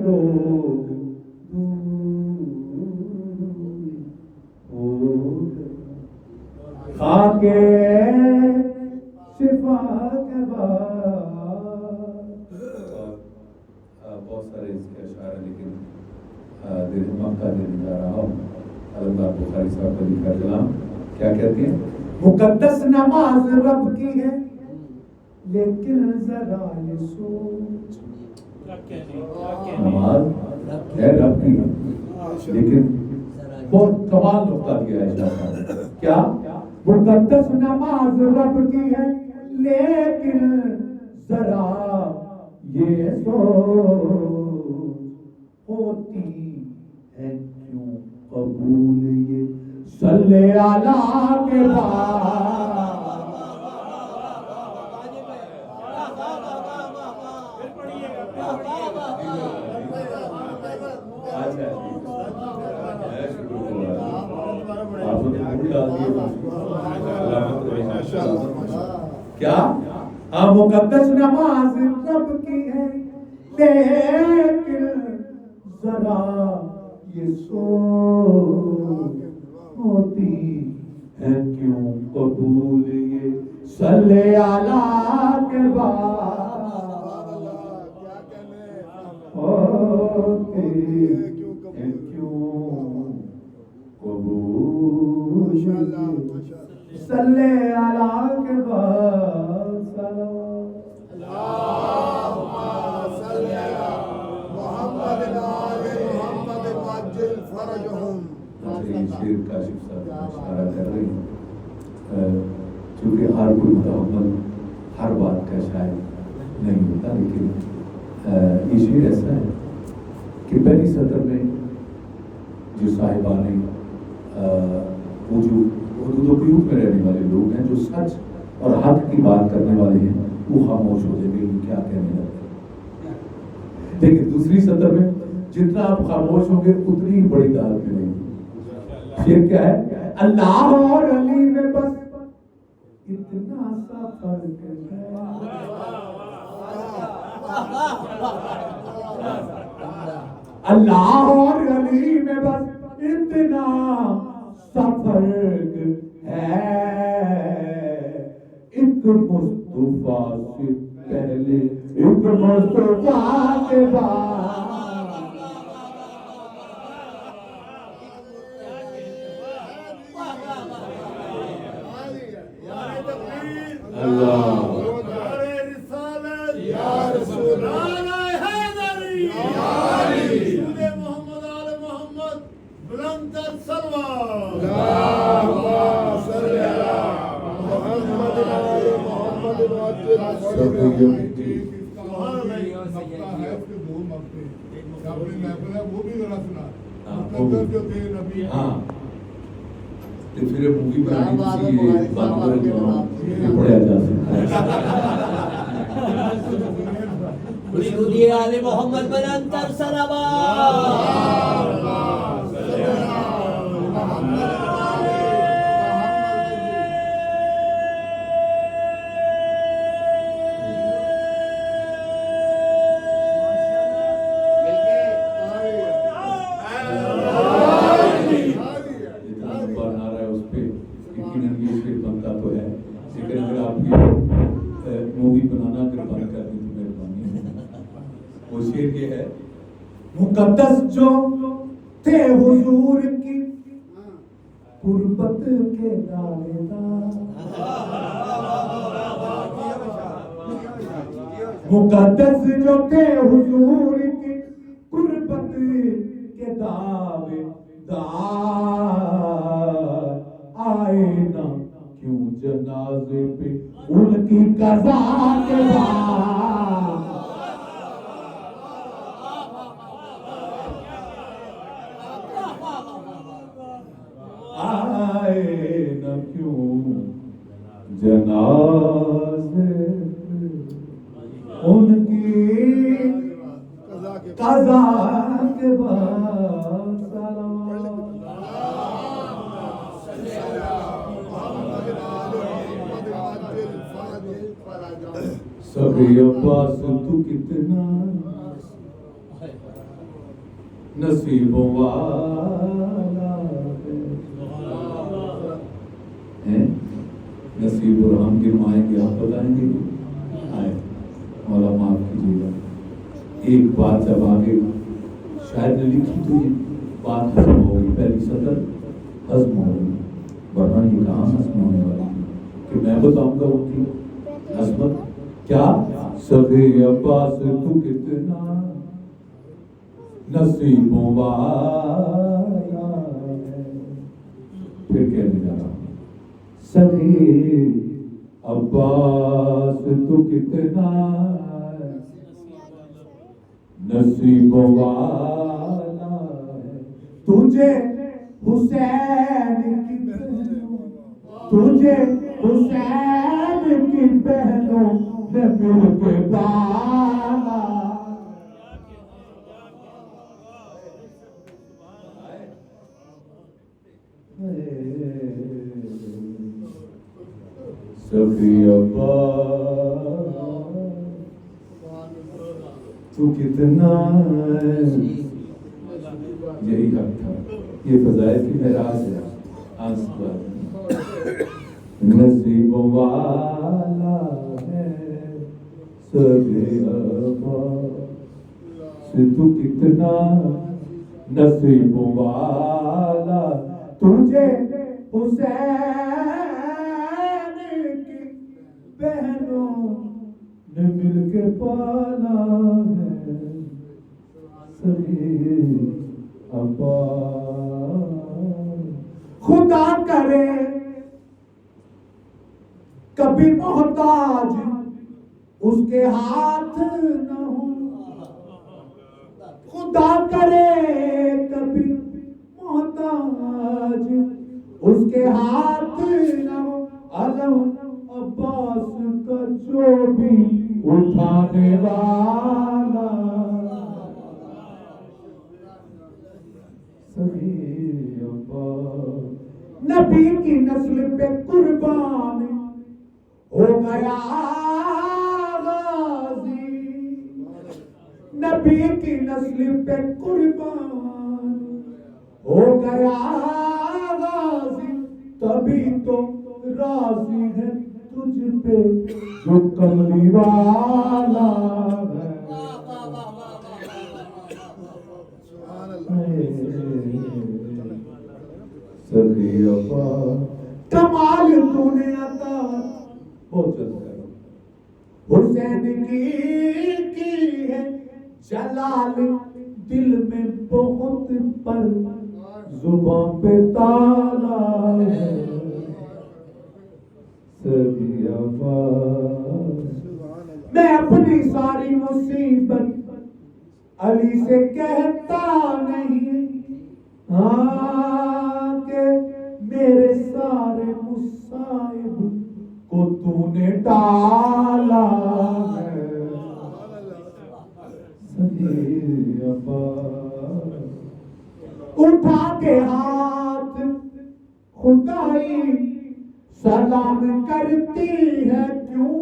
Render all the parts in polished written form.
रोग हो खाके शिफा के बाद। बहुत सारे इसके अशार हैं, लेकिन दिल मक्का देने जा रहा हूँ। अल्लाह बुखारी साहब का लिखा कलाम क्या कहते हैं? मुकद्दस नमाज रब की है, लेकिन जरा ये सोच, नमाज है रब की, लेकिन बहुत कमाल नुक्ता दिया है शाह। क्या? मुकद्दस नमाज रब की है, लेकिन जरा ये सोच होती है क्यों कबूल ये सल्ले आला के बाद। क्या? हाँ, मुकद्दस नमाज रब की है, लेकिन जरा ये सोच होती है क्यों कबूल ये सल्ले आला के बाद। होती है क्यों कबूल सल्ले आला के बाद। शेर काशिफ साहब इशारा कर रहे हैं, चूँकि हर कोई मुतहम्मल हर बात का शायर नहीं होता, लेकिन ये शेर ऐसा है कि पहली सतर में जो साहिबाने वो जो हुदूद में रहने वाले लोग हैं, जो सच और हक की बात करने वाले हैं, वो खामोश हो जाएंगे, क्या कहने लगते हैं। लेकिन दूसरी सतर में जितना आप खामोश होंगे उतनी ही बड़ी दाद मिलेगी। शेर क्या है? अल्लाह और अली में बस इतना सा फर्क है। अल्लाह और अली में बस इतना सा फर्क है। एक मुस्तफा से पहले एक मुस्तफा के बाद। फिर मूवी बनानी पढ़ा जा सकता है। आले मोहम्मद बुलंदतर सलावत। मुकद्दस जो थे हुजूर की कुर्बत के दावेदार। मुकद्दस जो थे हुजूर की कुर्बत के दावेदार। आए ना क्यों जनाजे पे उनकी कज़ा के बाद। न क्यों जनाज़े उनकी कज़ा के बाद। सभी अब्बास तू कितना नसीबों वाला है। नसीब और हम गिनवाएंगे, आप बताएंगे आए। मौला माफ कीजिएगा, एक बात जब आगे शायद लिखी तो ये बात हजम होगी, पहली सदर हजम होगी, वरना ये कहाँ हजम होने वाली कि मैं बताऊंगा उनकी हजमत क्या। सदे अब्बास तू कितना नसीबों वाला है। फिर कहने जा रहा हूं, सदे अब्बास तू कितना नसीबों वाला है। तुझे हुसैन की बहनों, तुझे हुसैन की बहनों ने मिलके पाला। सभी तू कितना, यही हक था, ये फजाइल की मेराज है। नसीबों वाला है सभी से तू कितना नसीबों वाला। तुझे हुसैन की बहनों ने मिलके पाला है। सभी खुदा करे कभी मोहताज उसके हाथ न हो। खुदा करे कभी मोहताज उसके हाथ न हो। अलम अब्बास का जो भी उठाने वाला सभी नबी की नस्ल पे कुर्बान हो गया गाजी। नबी की नस्ल पे कुर्बान हो गया गाजी। तभी तो राजी है तुझ पे जो कमली वाला है। कमाल तूने अता बहुत जल्द हुसैन की है जलाल दिल में बहुत पर जुबान पे ताला है। मैं अपनी सारी मुसीबत अली से कहता नहीं, हाँ के मेरे सारे मुसाइब को तूने टाला है। उठा के हाथ खुदाई सलाम करती है क्यों,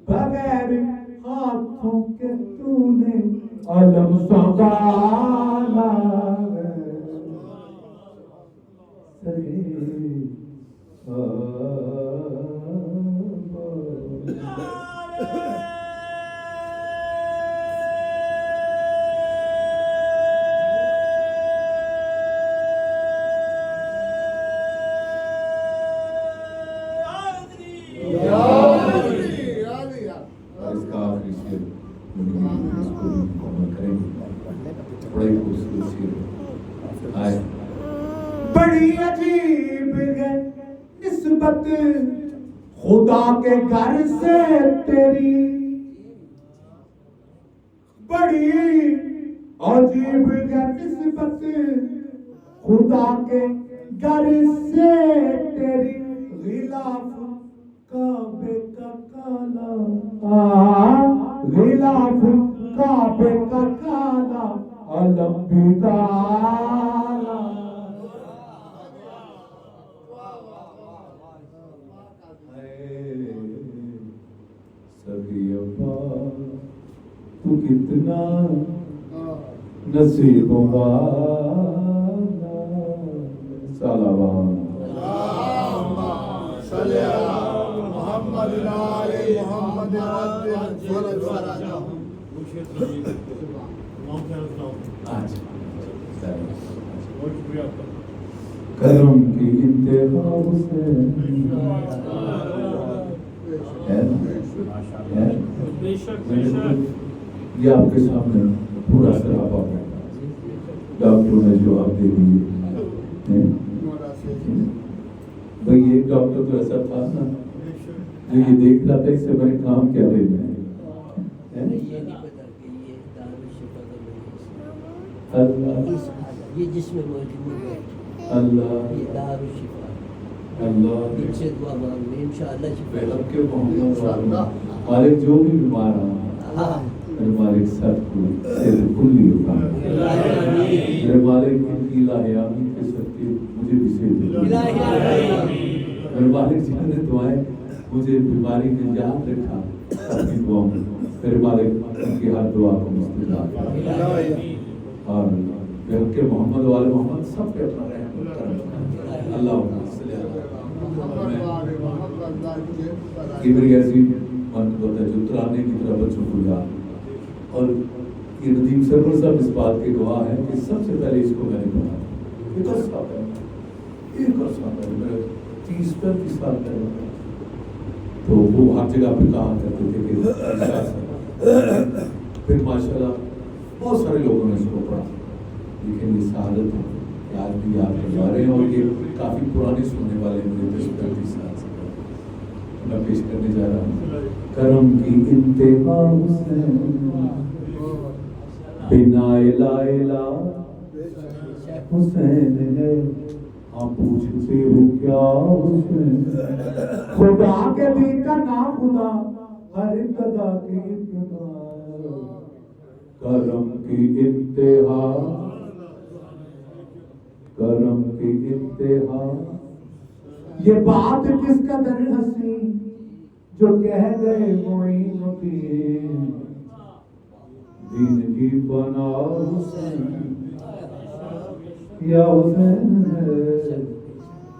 बगैर हाथों के तूने अलम संभाला है। बड़ी अजीब है निस्बत खुदा के घर से तेरी, बड़ी अजीब है निस्बत खुदा के घर से तेरी। गिलाफ काबे का काला, गिलाफ काबे का काला अलम भी काला। सभी तू कितना नसीबों वाला सलावत करम की इंतहा से ये आपके सामने पूरा सरापा है। डॉक्टरों ने जवाब दे दिए। भाई एक डॉक्टर तो ऐसा था ना जो ये देख रहा था इससे मैंने काम क्या ले लिया ये जिसमें मौजूद है अल्लाह ये दारुल शिफा अल्लाह इनसे दुआ मांगने इंशाअल्लाह शिफा के मोहम्मद मालिक जो भी बीमार हाँ मेरे मालिक सबको सिर खुली होगा मेरे मालिक की लायामी के सबके मुझे भी से दे मेरे मालिक जिन्होंने दुआएं मुझे बीमारी में याद रखा अपनी दुआओं में मेरे मालिक उनकी हर दुआ को मुस्तजाब और के मोहम्मद वाले मोहम्मद सब पे अपना रहम करम अल्लाह ऐसी मन होता है जो तराने की तरह बच्चों को याद और ये नदीम सरवर साहब इस बात के गवाह हैं कि सबसे पहले इसको मैंने पढ़ा एक अर्सा पहले मेरे 30-35 साल पहले तो वो हर जगह पे कहा करते थे कि फिर माशाल्लाह बहुत सारे लोगों ने इसको पढ़ा लेकिन ये शहादत है कि आज भी याद करवा रहे हैं और ये काफ़ी पुराने सुनने वाले मुझे 30-35 साल से मैं पेश करने जा रहा हूँ। करम की इंतहा बिना इला हुसैन है आप पूछते हो क्या हुसैन खुदा के भी का नाम खुदा हर कदा की इब्तिदा करम की इंतहा करम की इंतहा ये बात किस कदर हंसी जो कह गए मोइनुद्दीन दीन की बना हुसैन या हुसैन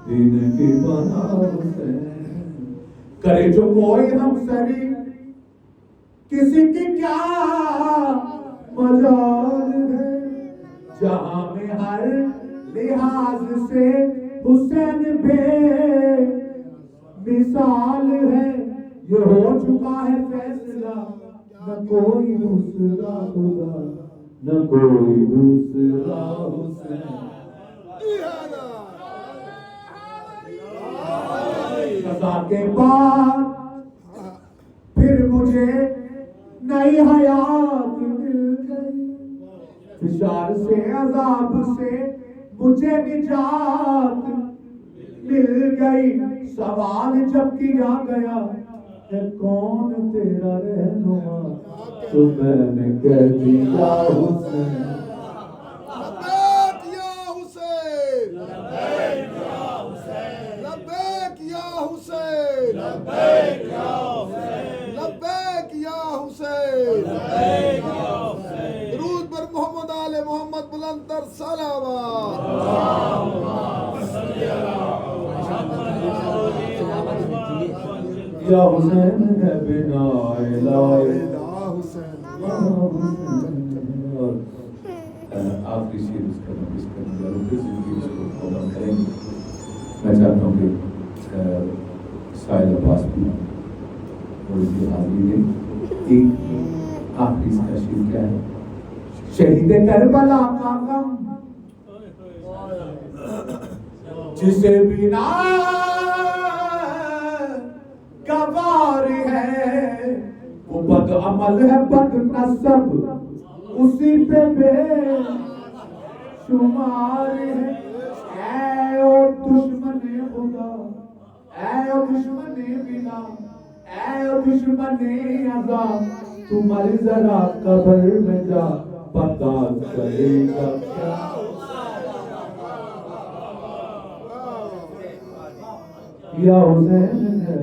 दीन की बना हुसैन करे जो कोई हमसरी किसी की क्या मजाल है जहां में हर लिहाज से हुसैन बे मिसाल है ये हो चुका है फैसला न कोई दूसरा खुदा न कोई दूसरा हुसैन कज़ा के बाद फिर मुझे नई हयात मिल गई फिशार से अजाब से मुझे निजात मिल गई सवाल जब किया गया है कौन तेरा रहनुमा तो मैंने कह दिया हुसैन लब्बैक या हुसैन लब्बैक या हुसैन लब्बैक या हुसैन लब्बैक या हुसैन लब्बैक या हुसैन लब्बैक या हुसैन दुरूद पर मोहम्मद आले मोहम्मद बुलंदर सलावत या हुसैन है बिना इलाही आखिरी शेर इसका जिंदगी इसको पूरा करेंगे। मैं चाहता हूँ कि साहिल अब्बास भी और इसकी हाजिरी दें। एक आखिरी इसका शेर क्या है? शहीद करबला का गम जिसे बिना गवार है वो बद अमल है बद नसब उसी पे बेशुमार है। ऐ ओ दुश्मने खुदा ऐ ओ दुश्मने बिना ऐ ओ दुश्मने अज़ा तू मर जरा कब्र में जा पता चलेगा क्या या हुसैन है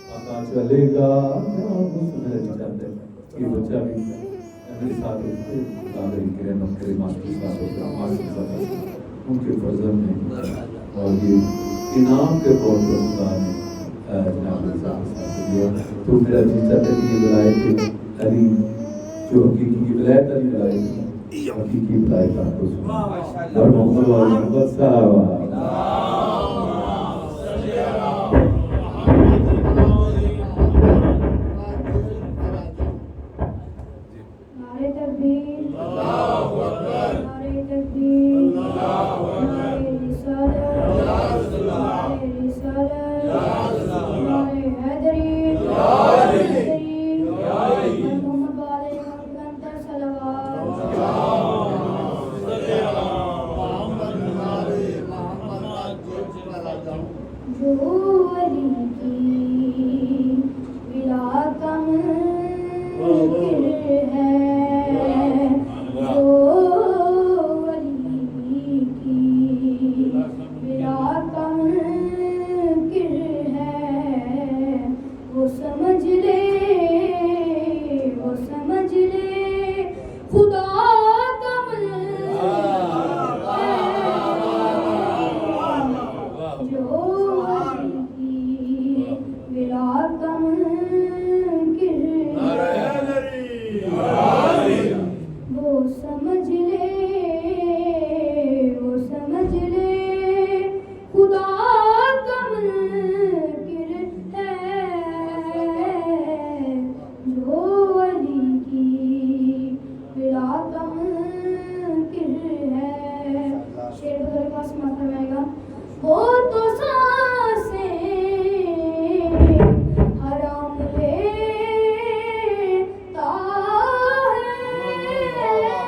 पता चलेगा क्या हुसैन चाहते हैं ये बच्चा भी मेरे साथ कादरी किरण और मेरे मास्टर साहब उनके फजल में और ये इनाम के तौर पर खुदा ने जनाब दिया। तो मेरा जी चाहता है कि ये विलायत अली जो हकीकी की विलायत अली विलायत हकीकी विलायत आपको सुना और मोहम्मद साहब नारे तकबीर अल्लाहु अकबर, नारे तकबीर अल्लाहु अकबर, नारे रिसालत नारे रिसालत नारे हैदरी मोहम्मद वाले मोहम्मद सल्लल्लाहु जो अली की विला का मुनकिर है, जो अली की विला का मुनकिर है, वो समझ ले खुदा का जो अली की विला का मुनकिर है, वो समझ ले खुदा का मुनकिर है, जो अली की विला का मुनकिर है। शेर बदल पास माथा रहेगा। वो तो सांसें हराम लेता है,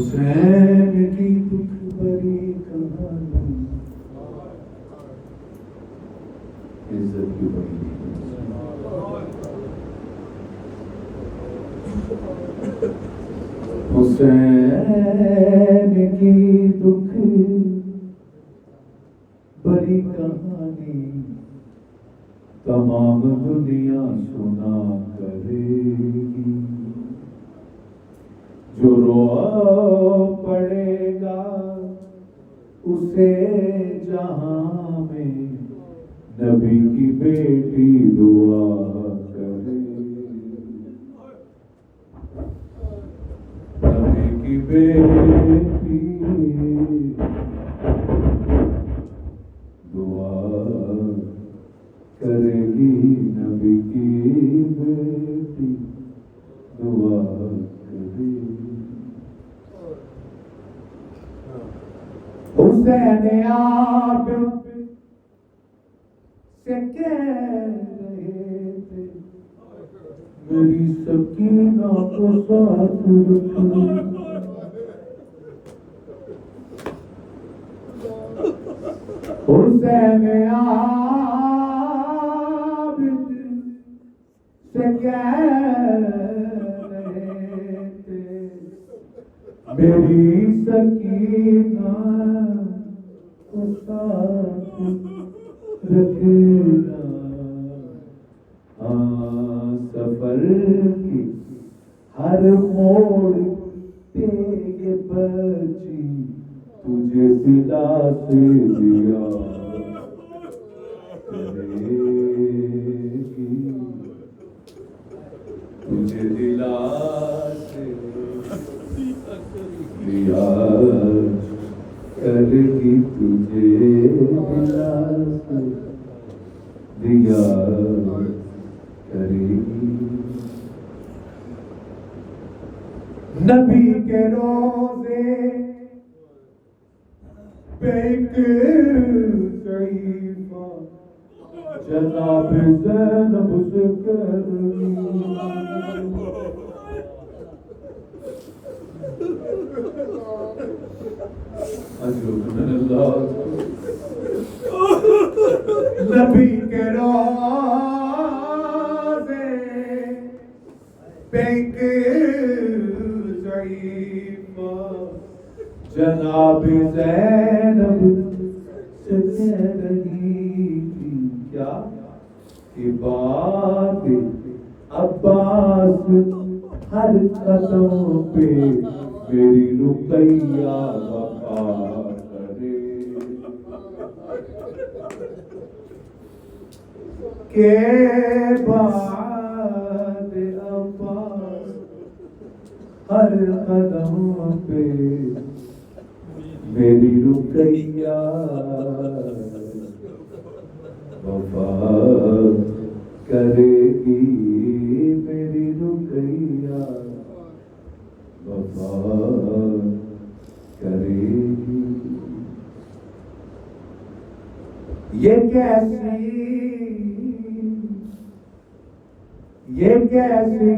हुसैन की दुख भरी कहानी इज्जत की बड़ी हुसैन की दुख बड़ी कहानी तमाम दुनिया सुना करेगी। जो रो पड़ेगा उसे जहां में नबी की बेटी दुआ करेगी। नबी की बेटी दुआ करेगी। नबी की बेटी दुआ करेगी। हुसैन आप से कह रहे थे मेरी सकीना को साथ रखो। हुसैन आप से कह रहे थे मेरी सकीना को साथ रखना। सफर की हर मोड़ पे ये बची तुझे दिला से दिया करेगी। तुझे दिला से दिया करेगी। तुझे दिला से दिया करेगी। नबी के रोज़े पे एक ज़ईफ़ा जनाब ज़ैनब से करनी। नबी के रोज़े पे एक ज़ईफ़ा जनाब ज़ैनब से कह रही थी क्या कि बात अब्बास हर कदम पे मेरी रुकैया वफा करे। के बाद अब्बास हर कदम पे मेरी रुकैया वफा करेगी। मेरी रुकैया वफा करेगी। ये कैसी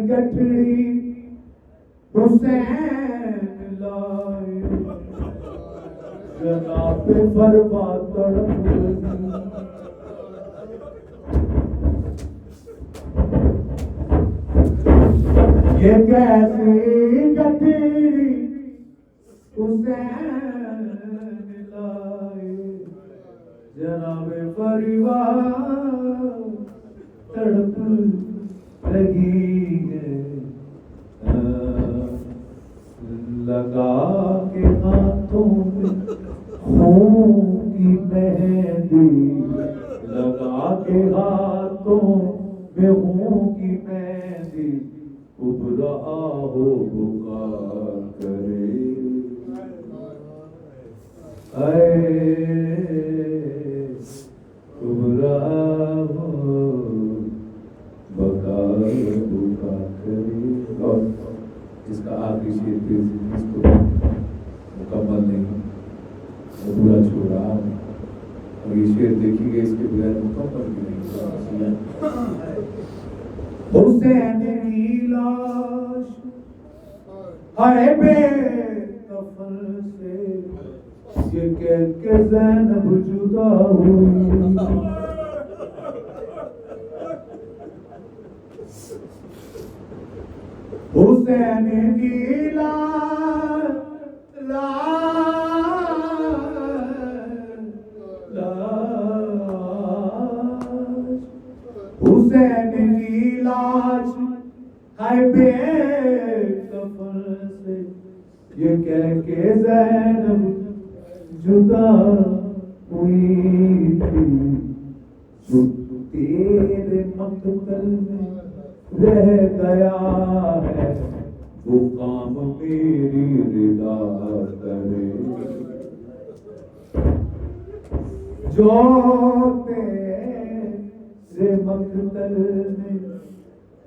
गठड़ी हुसैन लाए जनाब बर्बाद तड़प ये कैसी गठड़ी हुसैन लाए जनाब परिवार तड़प लगी है। लगा के हाथों में खून की मेहंदी। लगा के हाथों में खून की मेहंदी। उभरा हो पुकार करे। उभरा हो पुकार करे। और इसका आखिरी शेर पे इसको मुकम्मल नहीं अधूरा छोड़ा। और ये शेर देखिएगा इसके बगैर मुकम्मल भी नहीं। हुसैन की लाश हाय बेकफन सफर से ये कह के ज़ैनब जुदा हुई। हुसैन की हुसैन की लाश है बेसफर से ये कह के ज़ैनब जुदा हुई थी। जो तेरे मक़तल में रह गया है वो काम मेरी रिदा करे। जो तेरे मक़तल में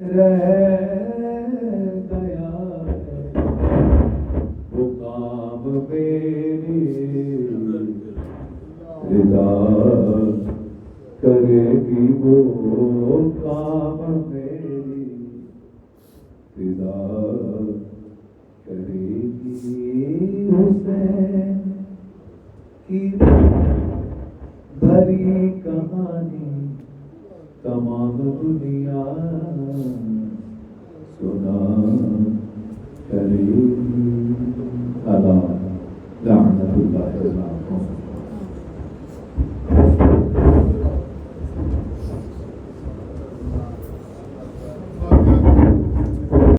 रह गया है वो काम मेरी रिदा करेगी। वो काम मेरी रिदा करेगी। हुसैन की भरी कहानी तमाम दुनिया सुना करेगी। अला लानतुल्लाह अलैहि।